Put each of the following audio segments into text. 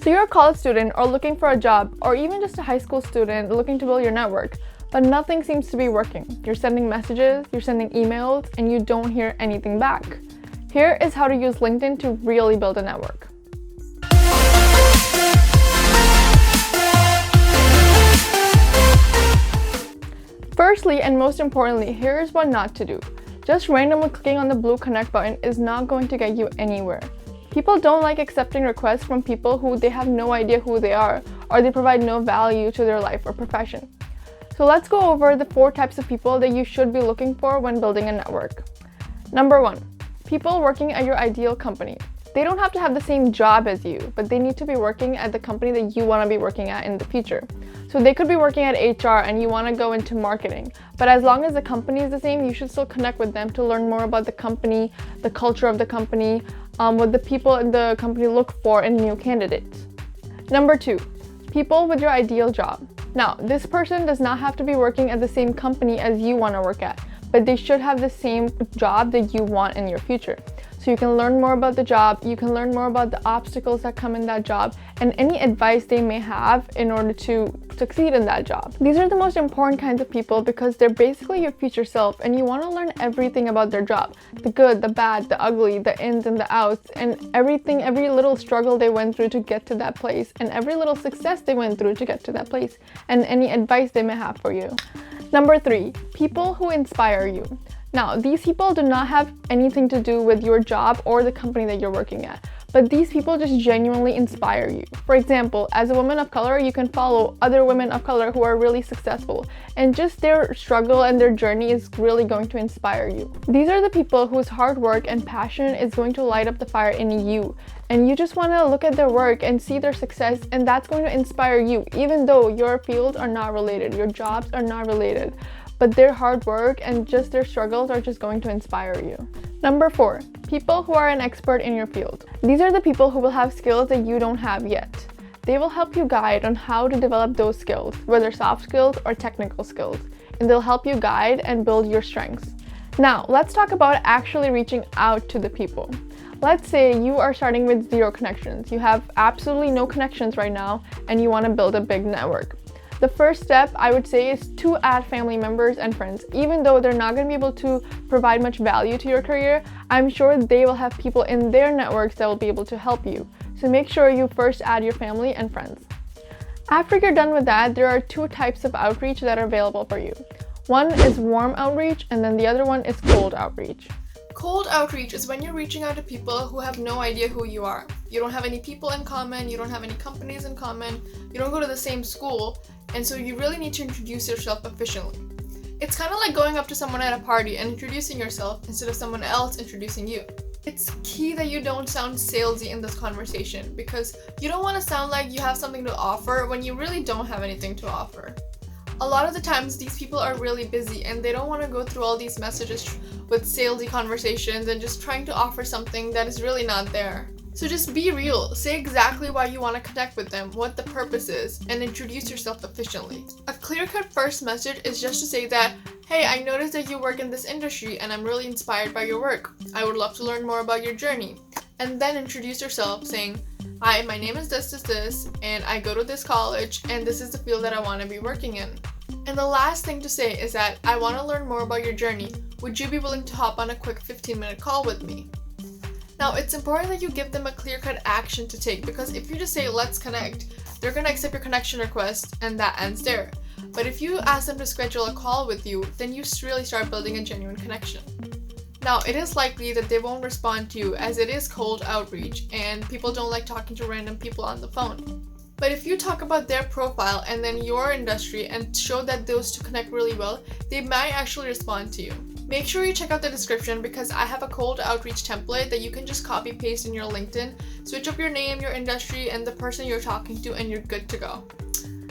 So you're a college student or looking for a job, or even just a high school student looking to build your network, but nothing seems to be working. You're sending messages, you're sending emails, and you don't hear anything back. Here is how to use LinkedIn to really build a network. Firstly, and most importantly, here's what not to do. Just randomly clicking on the blue connect button is not going to get you anywhere. People don't like accepting requests from people who they have no idea who they are, or they provide no value to their life or profession. So let's go over the 4 types of people that you should be looking for when building a network. Number 1, people working at your ideal company. They don't have to have the same job as you, but they need to be working at the company that you want to be working at in the future. So they could be working at HR and you want to go into marketing, but as long as the company is the same, you should still connect with them to learn more about the company, the culture of the company, what the people in the company look for in new candidates. Number 2, people with your ideal job. Now, this person does not have to be working at the same company as you want to work at, but they should have the same job that you want in your future. So you can learn more about the job, you can learn more about the obstacles that come in that job, and any advice they may have in order to succeed in that job. These are the most important kinds of people because they're basically your future self, and you want to learn everything about their job. The good, the bad, the ugly, the ins and the outs, and everything, every little struggle they went through to get to that place, and every little success they went through to get to that place, and any advice they may have for you. Number 3, people who inspire you. Now, these people do not have anything to do with your job or the company that you're working at, but these people just genuinely inspire you. For example, as a woman of color, you can follow other women of color who are really successful, and just their struggle and their journey is really going to inspire you. These are the people whose hard work and passion is going to light up the fire in you, and you just want to look at their work and see their success, and that's going to inspire you, even though your fields are not related, your jobs are not related. But their hard work and just their struggles are just going to inspire you. Number 4, people who are an expert in your field. These are the people who will have skills that you don't have yet. They will help you guide on how to develop those skills, whether soft skills or technical skills, and they'll help you guide and build your strengths. Now, let's talk about actually reaching out to the people. Let's say you are starting with 0 connections. You have absolutely no connections right now, and you want to build a big network. The first step, I would say, is to add family members and friends. Even though they're not going to be able to provide much value to your career, I'm sure they will have people in their networks that will be able to help you. So make sure you first add your family and friends. After you're done with that, there are 2 types of outreach that are available for you. One is warm outreach, and then the other one is cold outreach. Cold outreach is when you're reaching out to people who have no idea who you are. You don't have any people in common, you don't have any companies in common, you don't go to the same school, and so you really need to introduce yourself efficiently. It's kind of like going up to someone at a party and introducing yourself instead of someone else introducing you. It's key that you don't sound salesy in this conversation because you don't want to sound like you have something to offer when you really don't have anything to offer. A lot of the times these people are really busy and they don't want to go through all these messages with salesy conversations and just trying to offer something that is really not there. So just be real, say exactly why you want to connect with them, what the purpose is, and introduce yourself efficiently. A clear-cut first message is just to say that, hey, I noticed that you work in this industry and I'm really inspired by your work. I would love to learn more about your journey. And then introduce yourself saying, hi, my name is this, and I go to this college, and this is the field that I want to be working in. And the last thing to say is that I want to learn more about your journey. Would you be willing to hop on a quick 15-minute call with me? Now, it's important that you give them a clear-cut action to take because if you just say, let's connect, they're going to accept your connection request and that ends there. But if you ask them to schedule a call with you, then you really start building a genuine connection. Now, it is likely that they won't respond to you as it is cold outreach and people don't like talking to random people on the phone. But if you talk about their profile and then your industry and show that those two connect really well, they might actually respond to you. Make sure you check out the description because I have a cold outreach template that you can just copy paste in your LinkedIn, switch up your name, your industry, and the person you're talking to, and you're good to go.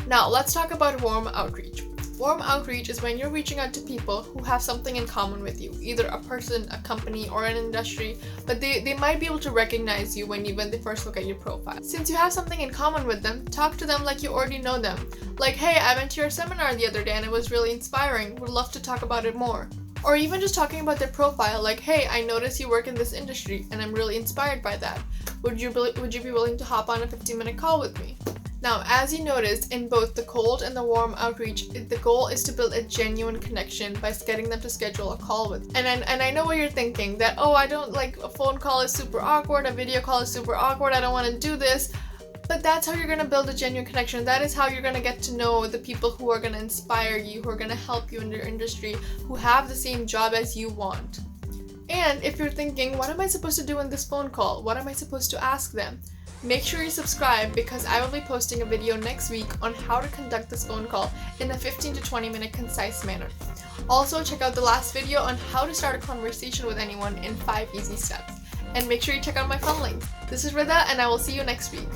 Now, let's talk about warm outreach. Warm outreach is when you're reaching out to people who have something in common with you, either a person, a company, or an industry, but they might be able to recognize you when they first look at your profile. Since you have something in common with them, talk to them like you already know them. Like, hey, I went to your seminar the other day and it was really inspiring. Would love to talk about it more. Or even just talking about their profile, like, hey, I noticed you work in this industry and I'm really inspired by that. Would you be willing to hop on a 15-minute call with me? Now, as you noticed, in both the cold and the warm outreach, the goal is to build a genuine connection by getting them to schedule a call with you. And I know what you're thinking, that, oh, I don't like, a phone call is super awkward, a video call is super awkward, I don't want to do this. But that's how you're going to build a genuine connection. That is how you're going to get to know the people who are going to inspire you, who are going to help you in your industry, who have the same job as you want. And if you're thinking, what am I supposed to do in this phone call? What am I supposed to ask them? Make sure you subscribe, because I will be posting a video next week on how to conduct this phone call in a 15 to 20 minute concise manner. Also, check out the last video on how to start a conversation with anyone in 5 easy steps. And make sure you check out my fun links. This is Rida, and I will see you next week.